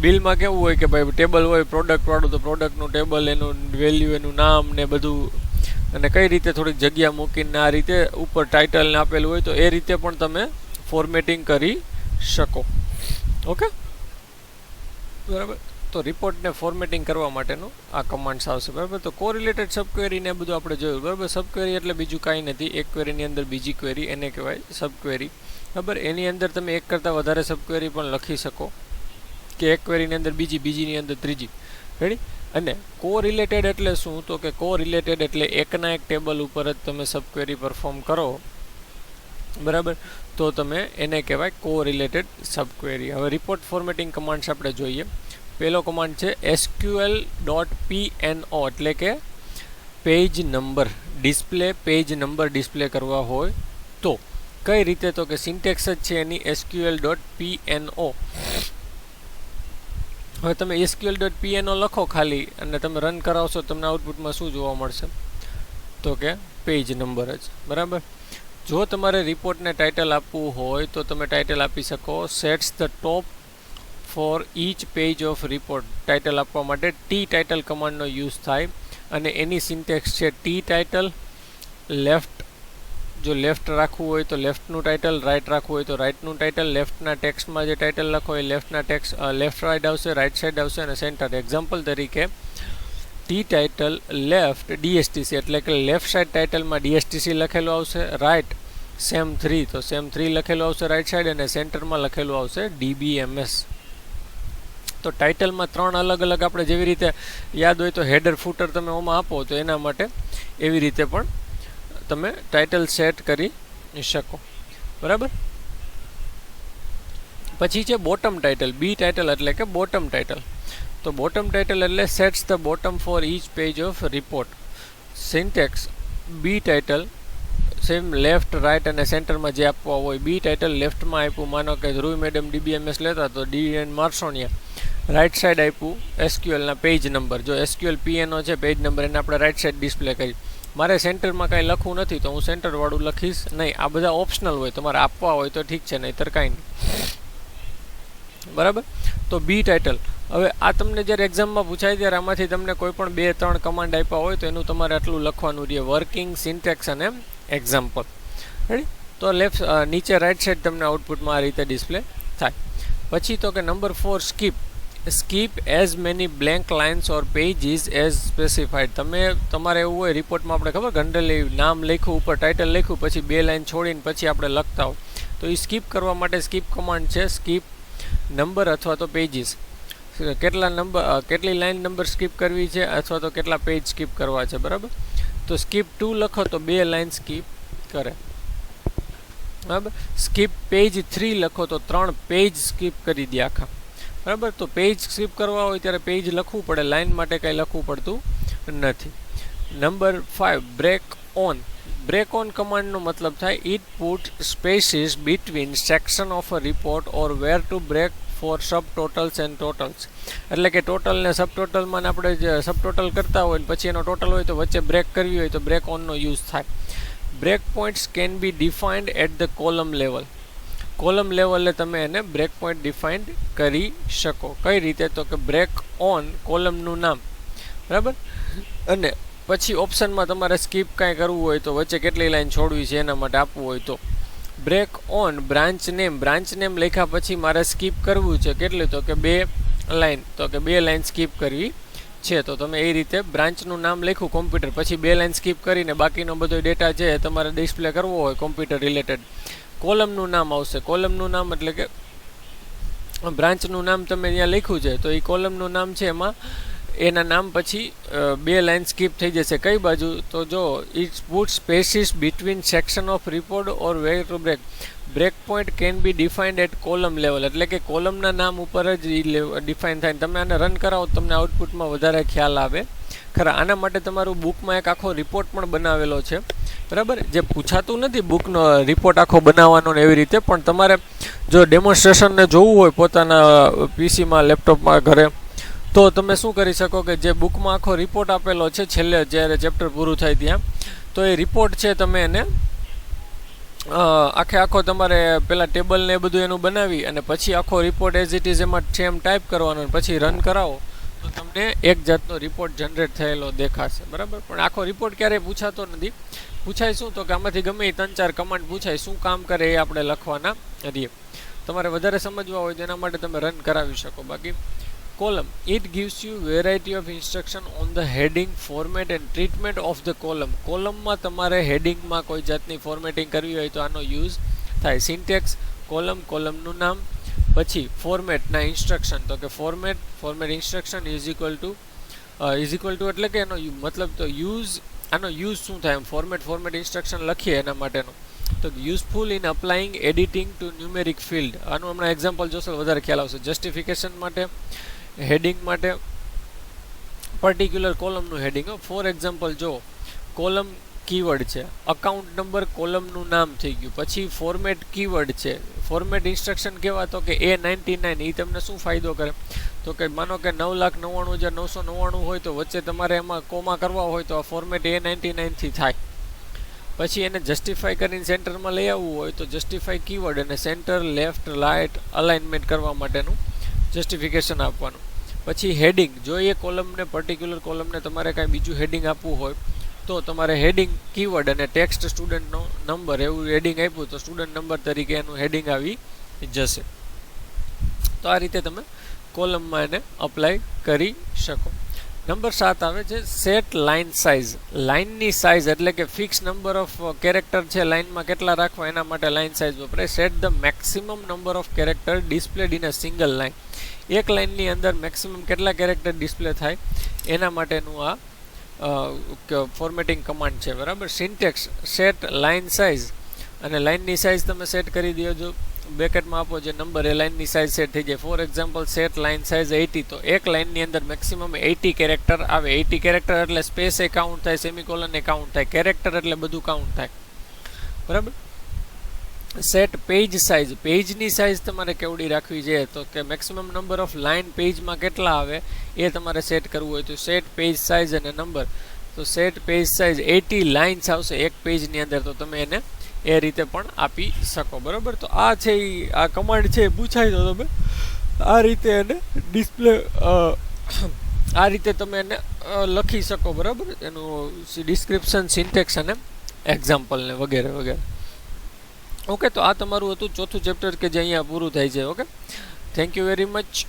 S1: બિલમાં કેવું હોય કે ભાઈ ટેબલ હોય પ્રોડક્ટવાળું તો પ્રોડક્ટનું ટેબલ, એનું વેલ્યુ, એનું નામ ને બધું, અને કઈ રીતે થોડીક જગ્યા મૂકીને આ રીતે ઉપર ટાઇટલને આપેલું હોય તો એ રીતે પણ તમે ફોર્મેટિંગ કરી શકો. ઓકે. બરાબર. તો રિપોર્ટને ફોર્મેટિંગ કરવા માટેનું આ કમાન્ડ્સ આવશે. બરાબર. તો કોરિલેટેડ સબક્વેરીને બધું આપણે જોયું. બરાબર. સબક્વેરી એટલે બીજું કાંઈ નથી, એક ક્વેરીની અંદર બીજી ક્વેરી, એને કહેવાય સબક્વેરી. બરાબર. એની અંદર તમે એક કરતાં વધારે સબક્વેરી પણ લખી શકો કે એક ક્વેરીની અંદર બીજી, બીજીની અંદર ત્રીજી. રેડી. અને કો રિલેટેડ એટલે શું તો કે કો રિલેટેડ એટલે એકના એક ટેબલ ઉપર જ તમે સબક્વેરી પરફોર્મ કરો. બરાબર. તો તમે એને કહેવાય કો રિલેટેડ સબક્વેરી. હવે રિપોર્ટ ફોર્મેટિંગ કમાન્ડ્સ આપણે જોઈએ. પહેલો કમાન્ડ છે SQL.pno એટલે કે page number display, page number display કરવા હોય તો કઈ રીતે તો કે સિન્ટેક્સ જ છે એની SQL.pno. હવે તમે SQL.pno લખો ખાલી અને તમે રન કરાવશો તમને આઉટપુટમાં શું જોવા મળશે તો કે પેજ નંબર જ. બરાબર. જો તમારે રિપોર્ટને ટાઇટલ આપવું હોય તો તમે ટાઇટલ આપી શકો sets the top four each page of report. Title આપવા માટે ટી ટાઇટલ કમાન્ડનો યુઝ થાય અને એની સિન્ટેક્સ છે ટી ટાઇટલ લેફ્ટ. જો લેફ્ટ રાખવું હોય તો લેફ્ટનું ટાઇટલ, રાઇટ રાખવું હોય તો રાઇટનું ટાઇટલ. લેફ્ટના ટેક્સ્ટમાં જે ટાઇટલ લખો એ લેફ્ટના ટેક્સ્ટ લેફ્ટ સાઈડ આવશે, રાઇટ સાઈડ આવશે અને સેન્ટર. એક્ઝામ્પલ તરીકે ટી ટાઇટલ લેફ્ટ DSTC એટલે કે લેફ્ટ સાઈડ ટાઇટલમાં DSTC લખેલું આવશે, રાઇટ SEM3 તો SEM3 લખેલું આવશે રાઇટ સાઈડ અને સેન્ટરમાં લખેલું આવશે DBMS. તો ટાઇટલમાં 3 અલગ અલગ આપણે જેવી રીતે યાદ હોય તો હેડર ફૂટર તમે ઓમાં આપો તો એના માટે એવી રીતે પણ તમે ટાઇટલ સેટ કરી શકો. બરાબર. પછી છે બોટમ ટાઇટલ, બી ટાઇટલ એટલે કે બોટમ ટાઇટલ. તો બોટમ ટાઇટલ એટલે sets the bottom for each page of report. Syntax B title same left, right અને સેન્ટરમાં જે આપવા હોય. બી ટાઇટલ લેફ્ટમાં આપ્યું, માનો કે ધ્રુવ મેડમ DBMS લેતા તો DN માર્સોનિયા. રાઇટ સાઈડ આપ્યું SQLના પેજ નંબર. જો SQL.pno છે પેજ નંબર એને આપણે રાઇટ સાઈડ ડિસ્પ્લે કરી. મારે સેન્ટરમાં કાંઈ લખવું નથી તો હું સેન્ટરવાળું લખીશ નહીં. આ બધા ઓપ્શનલ હોય, તમારે આપવા હોય તો ઠીક છે, નહીંતર કાંઈ નહીં. બરાબર. તો બી ટાઇટલ. હવે આ તમને જ્યારે એક્ઝામમાં પૂછાય ત્યારે આમાંથી તમને કોઈ પણ 2-3 કમાન્ડ આપ્યા હોય તો એનું તમારે આટલું લખવાનું રહે. વર્કિંગ, સિન્ટેક્સ અને એક્ઝામ્પલ. રેડી. તો લેફ્ટ નીચે રાઇટ સાઈડ તમને આઉટપુટમાં આ રીતે ડિસ્પ્લે થાય. પછી તો કે number 4 skip. Skip as many blank lines or pages as specified. તમારે એવું હોય રિપોર્ટમાં આપણે ખબર જનરલી નામ લખ્યું, ઉપર ટાઇટલ લખ્યું, પછી 2 લાઇન છોડીને પછી આપણે લખતા હોય તો એ સ્કીપ કરવા માટે સ્કીપ કમાન્ડ છે. સ્કીપ નંબર અથવા તો પેજીસ. કેટલી લાઇન નંબર સ્કીપ કરવી છે અથવા તો કેટલા પેજ સ્કીપ કરવા છે. બરાબર. તો સ્કીપ 2 લખો તો 2 લાઈન સ્કીપ કરે. બરાબર. સ્કીપ પેજ 3 લખો તો 3 પેજ સ્કીપ કરી દે આખા. બરાબર. તો પેજ સ્કીપ કરવા હોય ત્યારે પેજ લખવું પડે, લાઈન માટે કંઈ લખવું પડતું નથી. Number 5 break on. Break on કમાન્ડનો મતલબ થાય it put spaces between section of a report or where to break for sub totals and totals. એટલે કે ટોટલ ને સબ ટોટલમાં આપણે જે સબ ટોટલ કરતા હોય ને પછી એનો ટોટલ હોય તો વચ્ચે બ્રેક કરવી હોય તો બ્રેક ઓનનો યુઝ થાય. Break points can be defined at the column level. Column લેવલે તમે એને બ્રેક પોઈન્ટ ડિફાઇન્ડ કરી શકો. કઈ રીતે? તો કે બ્રેક ઓન કોલમનું નામ. બરાબર. અને પછી ઓપ્શનમાં તમારે સ્કીપ કાંઈ કરવું હોય તો વચ્ચે કેટલી લાઈન છોડવી છે એના માટે આપવું હોય તો break on branch name. Branch name લખ્યા પછી મારે સ્કીપ કરવું છે કેટલી? તો કે 2 લાઈન. તો કે 2 લાઈન સ્કીપ કરવી છે. તો તમે એ રીતે બ્રાન્ચનું નામ લખ્યું કોમ્પ્યુટર, પછી 2 લાઈન સ્કીપ કરીને બાકીનો બધો ડેટા છે તમારે ડિસ્પ્લે કરવો હોય કોમ્પ્યુટર રિલેટેડ, કોલમનું નામ આવશે. કોલમનું નામ એટલે કે બ્રાન્ચનું નામ તમે ત્યાં લખ્યું છે તો એ કોલમનું નામ છે, એમાં એના નામ પછી 2 લાઈન સ્કીપ થઈ જશે. કઈ બાજુ? તો જો it's put spaces between section of report or way to break. Break point can be defined at column level. એટલે કે કોલમના નામ ઉપર જ ડિફાઇન થાય. તમે આને રન કરાવો તમને આઉટપુટમાં વધારે ખ્યાલ આવે ખરા. આના માટે તમારું બુકમાં એક આખો રિપોર્ટ પણ બનાવેલો છે. બરાબર. જે પૂછાતું નથી બુકનો રિપોર્ટ આખો બનાવવાનો ને એવી રીતે, પણ તમારે જો ડેમોન્સ્ટ્રેશનને જોવું હોય પોતાના પીસીમાં લેપટોપમાં ઘરે તો તમે શું કરી શકો કે જે બુકમાં આખો રિપોર્ટ આપેલો છે છેલ્લે જ્યારે ચેપ્ટર પૂરું થાય ત્યાં, તો એ રિપોર્ટ છે તમે એને આખો તમારે પેલા ટેબલ ને એ બધું એનું બનાવી અને પછી આખો રિપોર્ટ એઝ ઇટ ઇઝ એમાં સેમ ટાઈપ કરવાનો પછી રન કરાવો તો તમને એક જાતનો રિપોર્ટ જનરેટ થયેલો દેખાશે. બરાબર. પણ આખો રિપોર્ટ ક્યારેય પૂછાતો નથી. પૂછાય શું? તો કે આમાંથી ગમે 3-4 કમાન્ડ પૂછાય, શું કામ કરે એ આપણે લખવાના રહીએ. તમારે વધારે સમજવા હોય તો એના માટે તમે રન કરાવી શકો. બાકી column, it gives you variety of instruction on the heading, format and treatment of the column. કોલમમાં તમારે હેડિંગમાં કોઈ જાતની ફોર્મેટિંગ કરવી હોય તો આનો યુઝ થાય. સિન્ટેક્સ કોલમનું નામ, પછી ફોર્મેટના ઇન્સ્ટ્રક્શન. તો કે format instruction is equal two એટલે કે એનો મતલબ તો આનો યુઝ શું થાય? ફોર્મેટ ઇન્સ્ટ્રક્શન લખીએ એના માટેનો તો useful in applying editing to numeric field. આનું હમણાં એક્ઝામ્પલ જોશો વધારે ખ્યાલ આવશે. જસ્ટિફિકેશન માટે, હેડિંગ માટે, પર્ટિક્યુલર કોલમનું હેડિંગ. ફોર એક્ઝામ્પલ જો કોલમ કીવર્ડ છે, અકાઉન્ટ નંબર કોલમનું નામ થઈ ગયું, પછી ફોર્મેટ કીવર્ડ છે. ફોર્મેટ ઇન્સ્ટ્રક્શન કેવા? તો કે A99. એ તમને શું ફાયદો કરે? તો કે માનો કે 9,99,999 હોય તો વચ્ચે તમારે એમાં કોમા કરવા હોય તો આ ફોર્મેટ A99 થી થાય. પછી એને જસ્ટિફાઈ કરીને સેન્ટરમાં લઈ આવવું હોય તો જસ્ટિફાઈ કીવર્ડ અને સેન્ટર, લેફ્ટ, રાઇટ, અલાઇનમેન્ટ કરવા માટેનું જસ્ટિફિકેશન આપવાનું. પછી હેડિંગ, જો એ કોલમને પર્ટિક્યુલર કોલમને તમારે કાંઈ બીજું હેડિંગ આપવું હોય તો તમારે હેડિંગ કીવર્ડ અને ટેક્સ્ટ સ્ટુડન્ટનો નંબર એવું હેડિંગ આપ્યું તો સ્ટુડન્ટ નંબર તરીકે એનું હેડિંગ આવી જશે. તો આ રીતે તમે કોલમમાં એને અપ્લાય કરી શકો. નંબર 7 આવે છે સેટ લાઇન સાઇઝ. લાઇનની સાઇઝ એટલે કે ફિક્સ નંબર ઓફ કેરેક્ટર છે લાઇનમાં કેટલા રાખવા એના માટે લાઇન સાઇઝ વપરાય. Set the maximum number of character ડિસ્પ્લેડ in a single line. એક લાઇનની અંદર મેક્સિમમ કેટલા કેરેક્ટર ડિસ્પ્લે થાય એના માટેનું આ ફોર્મેટિંગ કમાન્ડ છે. બરાબર. સિન્ટેક્સ સેટ લાઇન સાઇઝ, અને લાઇનની સાઇઝ તમે સેટ કરી દો, બ્રેકેટમાં આપો જે નંબર એ લાઇનની સાઇઝ સેટ થઈ જાય. For example set line size 80. તો એક લાઇનની અંદર મેક્સિમમ 80 કેરેક્ટર આવે. 80 કેરેક્ટર એટલે સ્પેસ એ કાઉન્ટ થાય, સેમિકોલન એ કાઉન્ટ થાય, કેરેક્ટર એટલે બધું કાઉન્ટ થાય. બરાબર. Set page size. પેજની સાઇઝ તમારે કેવડી રાખવી છે તો કે મેક્સિમમ નંબર ઓફ લાઇન પેજમાં કેટલા આવે એ તમારે સેટ કરવું હોય તો સેટ પેજ સાઇઝ અને નંબર. તો સેટ પેજ સાઇઝ 80 લાઇન્સ આવશે એક પેજની અંદર તો તમે એને એ રીતે પણ આપી શકો. બરાબર. તો આ છે આ કમાન્ડ છે પૂછાય તો તમે આ રીતે એને ડિસ્પ્લે આ રીતે તમે એને લખી શકો. બરાબર. એનું ડિસ્ક્રિપ્શન, સિન્ટેક્સ અને એક્ઝામ્પલ ને વગેરે વગેરે. ઓકે. તો આ તમારું હતું ચોથું ચેપ્ટર કે જે અહીંયા પૂરું થાય છે. Okay. Thank you very much.